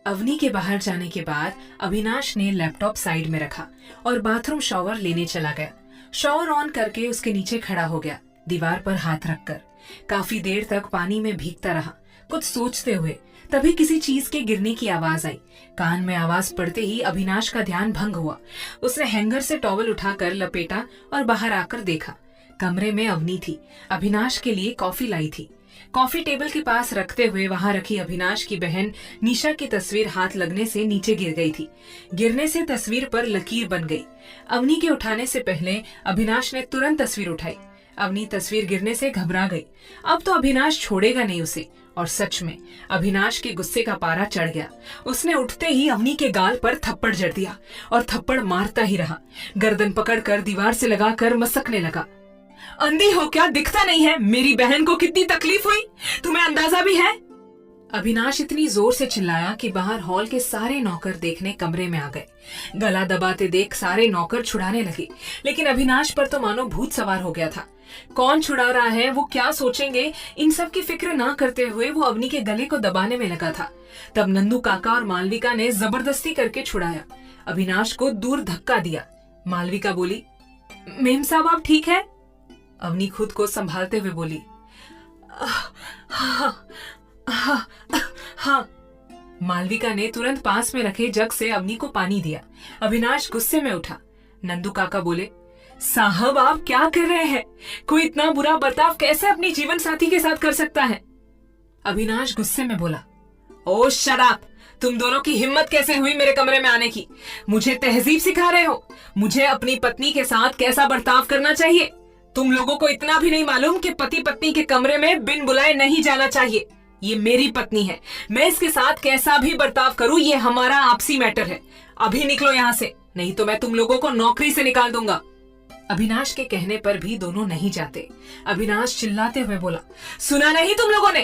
अवनी के बाहर जाने के बाद अविनाश ने लैपटॉप साइड में रखा और बाथरूम शॉवर लेने चला गया। शॉवर ऑन करके उसके नीचे खड़ा हो गया, दीवार पर हाथ रखकर। काफी देर तक पानी में भीगता रहा, कुछ सोचते हुए। तभी किसी चीज के गिरने की आवाज आई। कान में आवाज पड़ते ही अविनाश का ध्यान भंग हुआ। उसने हैंगर से टॉवल उठाकर लपेटा और बाहर आकर देखा। कमरे में अवनी थी। अविनाश के लिए कॉफी लाई थी। कॉफी टेबल के पास रखते हुए वहां रखी अविनाश की बहन निशा की तस्वीर हाथ लगने से नीचे गिर गई थी। गिरने से तस्वीर पर लकीर बन गई। अवनी के उठाने से पहले अविनाश ने तुरंत तस्वीर उठाई। अवनी तस्वीर गिरने से घबरा गई। अब तो अविनाश छोड़ेगा नहीं उसे। और सच में अविनाश के गुस्से का पारा चढ़ गया। उसने उठते ही अवनी के गाल पर थप्पड़ जड़ दिया और थप्पड़ मारता ही रहा। गर्दन पकड़कर दीवार से लगाकर मसकने लगा। अंधी हो क्या, दिखता नहीं है? मेरी बहन को कितनी तकलीफ हुई, तुम्हें अंदाजा भी है? अविनाश इतनी जोर से चिल्लाया कि बाहर हॉल के सारे नौकर देखने कमरे में आ गए। गला दबाते देख सारे नौकर छुड़ाने लगे, लेकिन अविनाश पर तो मानो भूत सवार हो गया था। कौन छुड़ा रहा है, वो क्या सोचेंगे, इन सब की फिक्र ना करते हुए वो अवनी के गले को दबाने में लगा था। तब नंदू काका और मालविका ने जबरदस्ती करके छुड़ाया। अविनाश को दूर धक्का दिया। मालविका बोली, मेम साहब आप ठीक है? अवनी खुद को संभालते हुए बोली, हाँ। मालविका ने तुरंत पास में रखे जग से अवनी को पानी दिया। अविनाश गुस्से में उठा। नंदू काका बोले, साहब आप क्या कर रहे हैं? कोई इतना बुरा बर्ताव कैसे अपनी जीवन साथी के साथ कर सकता है? अविनाश गुस्से में बोला, ओ शराब, तुम दोनों की हिम्मत कैसे हुई मेरे कमरे में आने की? मुझे तहजीब सिखा रहे हो? मुझे अपनी पत्नी के साथ कैसा बर्ताव करना चाहिए? तुम लोगों को इतना भी नहीं मालूम कि पति पत्नी के कमरे में बिन बुलाए नहीं जाना चाहिए? ये मेरी पत्नी है, मैं इसके साथ कैसा भी बर्ताव करूं ये हमारा आपसी मैटर है। अभी निकलो यहाँ से, नहीं तो मैं तुम लोगों को नौकरी से निकाल दूंगा। अविनाश के कहने पर भी दोनों नहीं जाते। अविनाश चिल्लाते हुए बोला, सुना नहीं तुम लोगों ने?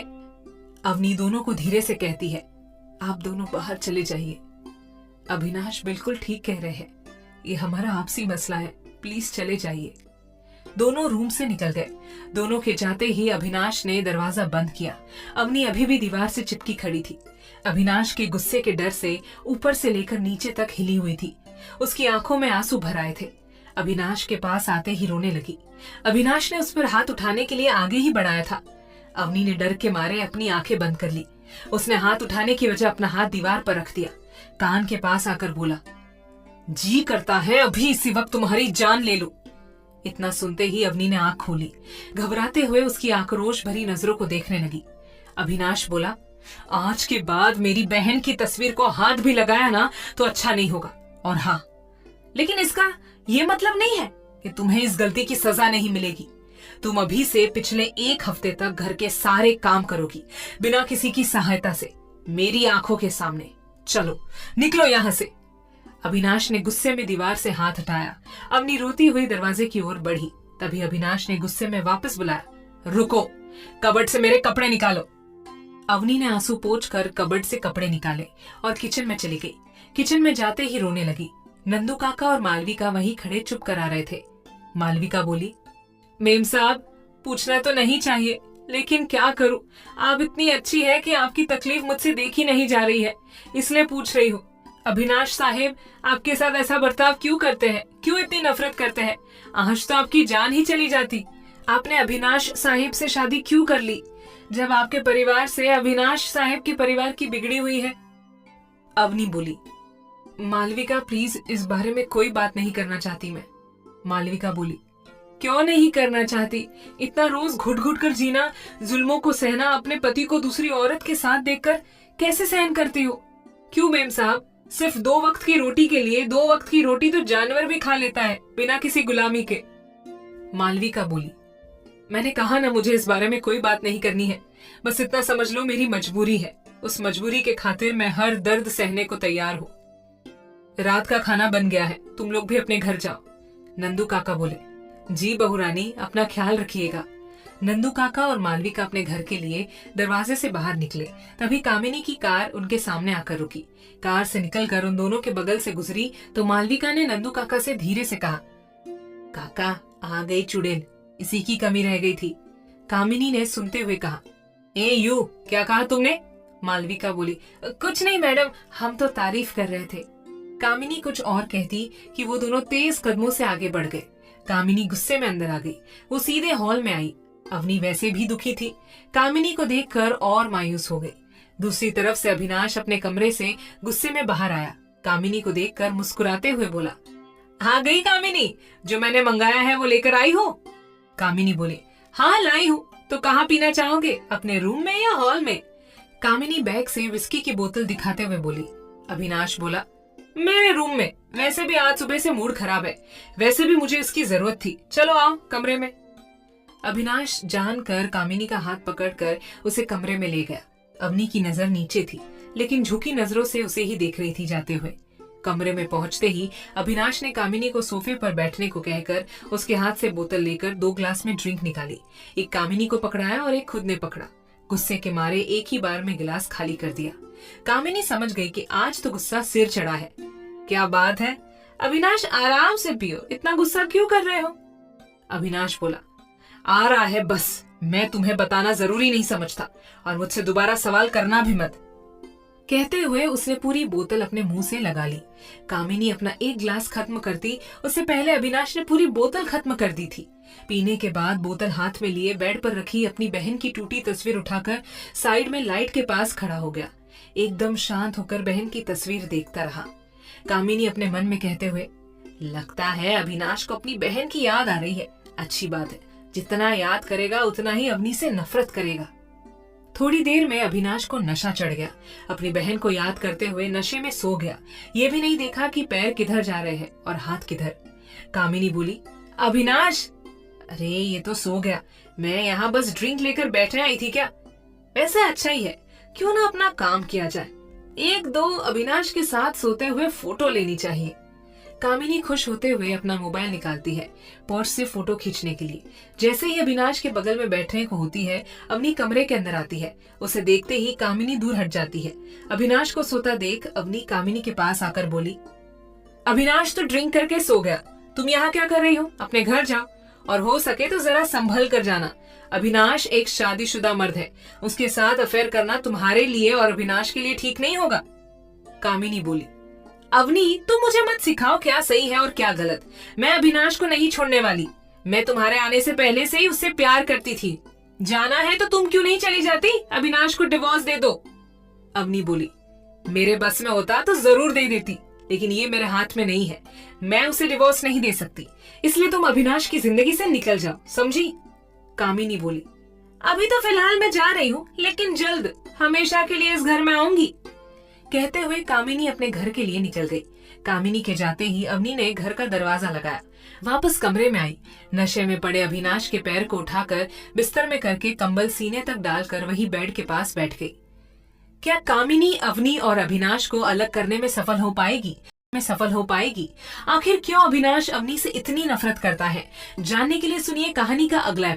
अवनी दोनों को धीरे से कहती है, आप दोनों बाहर चले जाइए। अविनाश बिल्कुल ठीक कह रहे हैं, ये हमारा आपसी मसला है, प्लीज चले जाइए। दोनों रूम से निकल गए। दोनों के जाते ही अविनाश ने दरवाजा बंद किया। अवनी अभी भी दीवार से चिपकी खड़ी थी। अविनाश के गुस्से के डर से ऊपर से लेकर नीचे तक हिली हुई थी। उसकी आंखों में आंसू भर आए थे। अविनाश के पास आते ही रोने लगी। अविनाश ने उस पर हाथ उठाने के लिए आगे ही बढ़ाया था। अवनी ने डर के मारे अपनी आंखें बंद कर ली। उसने हाथ उठाने की वजह अपना हाथ दीवार पर रख दिया। कान के पास आकर बोला, जी करता है अभी इसी वक्त तुम्हारी जान ले लूं। इतना सुनते ही अवनी ने आंख खोली। घबराते हुए उसकी आक्रोश भरी नजरों को देखने लगी। अविनाश बोला, आज के बाद मेरी बहन की तस्वीर को हाथ भी लगाया ना तो अच्छा नहीं होगा। और हाँ, लेकिन इसका ये मतलब नहीं है कि तुम्हें इस गलती की सजा नहीं मिलेगी। तुम अभी से पिछले 1 हफ्ते तक घर के सारे काम करोगी बिना किसी की सहायता से, मेरी आंखों के सामने। चलो निकलो यहाँ से। अविनाश ने गुस्से में दीवार से हाथ हटाया। अवनी रोती हुई दरवाजे की ओर बढ़ी। तभी अविनाश ने गुस्से में वापस बुलाया, रुको, कबर्ड से मेरे कपड़े निकालो। अवनी ने आंसू पोंछ कर कबर्ड से कपड़े निकाले और किचन में चली गई। किचन में जाते ही रोने लगी। नंदू काका और मालविका वहीं खड़े चुप कर आ रहे थे। मालविका बोली, मेम साहब पूछना तो नहीं चाहिए, लेकिन क्या करूं, आप इतनी अच्छी है कि आपकी तकलीफ मुझसे देखी नहीं जा रही है, इसलिए पूछ रही हूँ। अविनाश साहिब आपके साथ ऐसा बर्ताव क्यों करते हैं? क्यों इतनी नफरत करते हैं? आज तो आपकी जान ही चली जाती। आपने अविनाश साहिब से शादी क्यों कर ली, जब आपके परिवार से अविनाश साहिब के परिवार की बिगड़ी हुई है? अवनी बोली, मालविका प्लीज इस बारे में कोई बात नहीं करना चाहती मैं। मालविका बोली, क्यों नहीं करना चाहती? इतना रोज घुट घुट कर जीना, जुल्मों को सहना, अपने पति को दूसरी औरत के साथ देखकर कैसे सहन करती हो? क्यों मेम साहब? सिर्फ 2 वक्त की रोटी के लिए 2 वक्त की रोटी तो जानवर भी खा लेता है बिना किसी गुलामी के। मालविका बोली, मैंने कहा ना मुझे इस बारे में कोई बात नहीं करनी है। बस इतना समझ लो मेरी मजबूरी है। उस मजबूरी के खातिर मैं हर दर्द सहने को तैयार हूँ। रात का खाना बन गया है, तुम लोग भी अपने घर जाओ। नंदू काका बोले, जी बहू रानी अपना ख्याल रखिएगा। नंदू काका और मालविका अपने घर के लिए दरवाजे से बाहर निकले। तभी कामिनी की कार उनके सामने आकर रुकी। कार से निकलकर उन दोनों के बगल से गुजरी तो मालविका ने नंदू काका से धीरे से कहा, काका आ गई चुड़ैल, इसी की कमी रह गई थी। कामिनी ने सुनते हुए कहा, ए यू क्या कहा तुमने? मालविका बोली, कुछ नहीं मैडम, हम तो तारीफ कर रहे थे। कामिनी कुछ और कहती कि वो दोनों तेज कदमों से आगे बढ़ गए। कामिनी गुस्से में अंदर आ गई। वो सीधे हॉल में आई। अवनी वैसे भी दुखी थी। कामिनी को देखकर और मायूस हो गई। दूसरी तरफ से अविनाश अपने कमरे से गुस्से में बाहर आया। कामिनी को देखकर मुस्कुराते हुए बोला, आ गई कामिनी, जो मैंने मंगाया है वो लेकर आई हो? कामिनी बोली, हाँ लाई हूँ। तो कहाँ पीना चाहोगे, अपने रूम में या हॉल में? कामिनी बैग से विस्की की बोतल दिखाते हुए बोली। अविनाश बोला, मेरे रूम में, वैसे भी आज सुबह से मूड खराब है, वैसे भी मुझे इसकी जरूरत थी, चलो आओ कमरे में। अविनाश जानकर कामिनी का हाथ पकड़कर उसे कमरे में ले गया। अवनी की नजर नीचे थी, लेकिन झुकी नजरों से उसे ही देख रही थी जाते हुए। कमरे में पहुंचते ही अविनाश ने कामिनी को सोफे पर बैठने को कहकर उसके हाथ से बोतल लेकर 2 ग्लास में ड्रिंक निकाली। एक कामिनी को पकड़ाया और एक खुद ने पकड़ा। गुस्से के मारे एक ही बार में गिलास खाली कर दिया। कामिनी समझ गई कि आज तो गुस्सा सिर चढ़ा है। क्या बात है अविनाश, आराम से पियो, इतना गुस्सा क्यों कर रहे हो? अविनाश बोला, आ रहा है बस, मैं तुम्हें बताना जरूरी नहीं समझता, और मुझसे दोबारा सवाल करना भी मत। कहते हुए उसने पूरी बोतल अपने मुंह से लगा ली। कामिनी अपना एक ग्लास खत्म करती, उससे पहले अविनाश ने पूरी बोतल खत्म कर दी थी। पीने के बाद बोतल हाथ में लिए बेड पर रखी अपनी बहन की टूटी तस्वीर उठाकर साइड में लाइट के पास खड़ा हो गया। एकदम शांत होकर बहन की तस्वीर देखता रहा। कामिनी अपने मन में कहते हुए, लगता है अविनाश को अपनी बहन की याद आ रही है। अच्छी बात है, जितना याद करेगा उतना ही अवनी से नफरत करेगा। थोड़ी देर में अविनाश को नशा चढ़ गया। अपनी बहन को याद करते हुए नशे में सो गया। ये भी नहीं देखा कि पैर किधर जा रहे हैं और हाथ किधर। कामिनी बोली, अविनाश, अरे ये तो सो गया, मैं यहाँ बस ड्रिंक लेकर बैठने आई थी क्या? वैसे अच्छा ही है, क्यों ना अपना काम किया जाए। 1-2 अविनाश के साथ सोते हुए फोटो लेनी चाहिए। कामिनी खुश होते हुए अपना मोबाइल निकालती है पर्स से फोटो खींचने के लिए। जैसे ही अविनाश के बगल में बैठने को होती है, अवनी कमरे के अंदर आती है। उसे देखते ही कामिनी दूर हट जाती है। अविनाश को सोता देख अवनी कामिनी के पास आकर बोली, अविनाश तो ड्रिंक करके सो गया, तुम यहाँ क्या कर रही हो? अपने घर जाओ, और हो सके तो जरा संभल कर जाना। अविनाश एक शादीशुदा मर्द है, उसके साथ अफेयर करना तुम्हारे लिए और अविनाश के लिए ठीक नहीं होगा। कामिनी बोली, अवनी तुम मुझे मत सिखाओ क्या सही है और क्या गलत। मैं अविनाश को नहीं छोड़ने वाली। मैं तुम्हारे आने से पहले से ही उससे प्यार करती थी। जाना है तो तुम क्यों नहीं चली जाती? अविनाश को डिवोर्स दे दो। अवनी बोली, मेरे बस में होता तो जरूर दे देती, लेकिन ये मेरे हाथ में नहीं है। मैं उसे डिवोर्स नहीं दे सकती, इसलिए तुम अविनाश की जिंदगी से निकल जाओ, समझी? कामिनी बोली, अभी तो फिलहाल मैं जा रही हूँ, लेकिन जल्द हमेशा के लिए इस घर में आऊंगी। कहते हुए कामिनी अपने घर के लिए निकल गई। कामिनी के जाते ही अवनी ने घर का दरवाजा लगाया। वापस कमरे में आई। नशे में पड़े अविनाश के पैर को उठाकर बिस्तर में करके कंबल सीने तक डालकर वही बेड के पास बैठ गई। क्या कामिनी अवनी और अविनाश को अलग करने में सफल हो पाएगी? आखिर क्यों अविनाश अवनी से इतनी नफरत करता है? जानने के लिए सुनिए कहानी का अगला एपिसोड।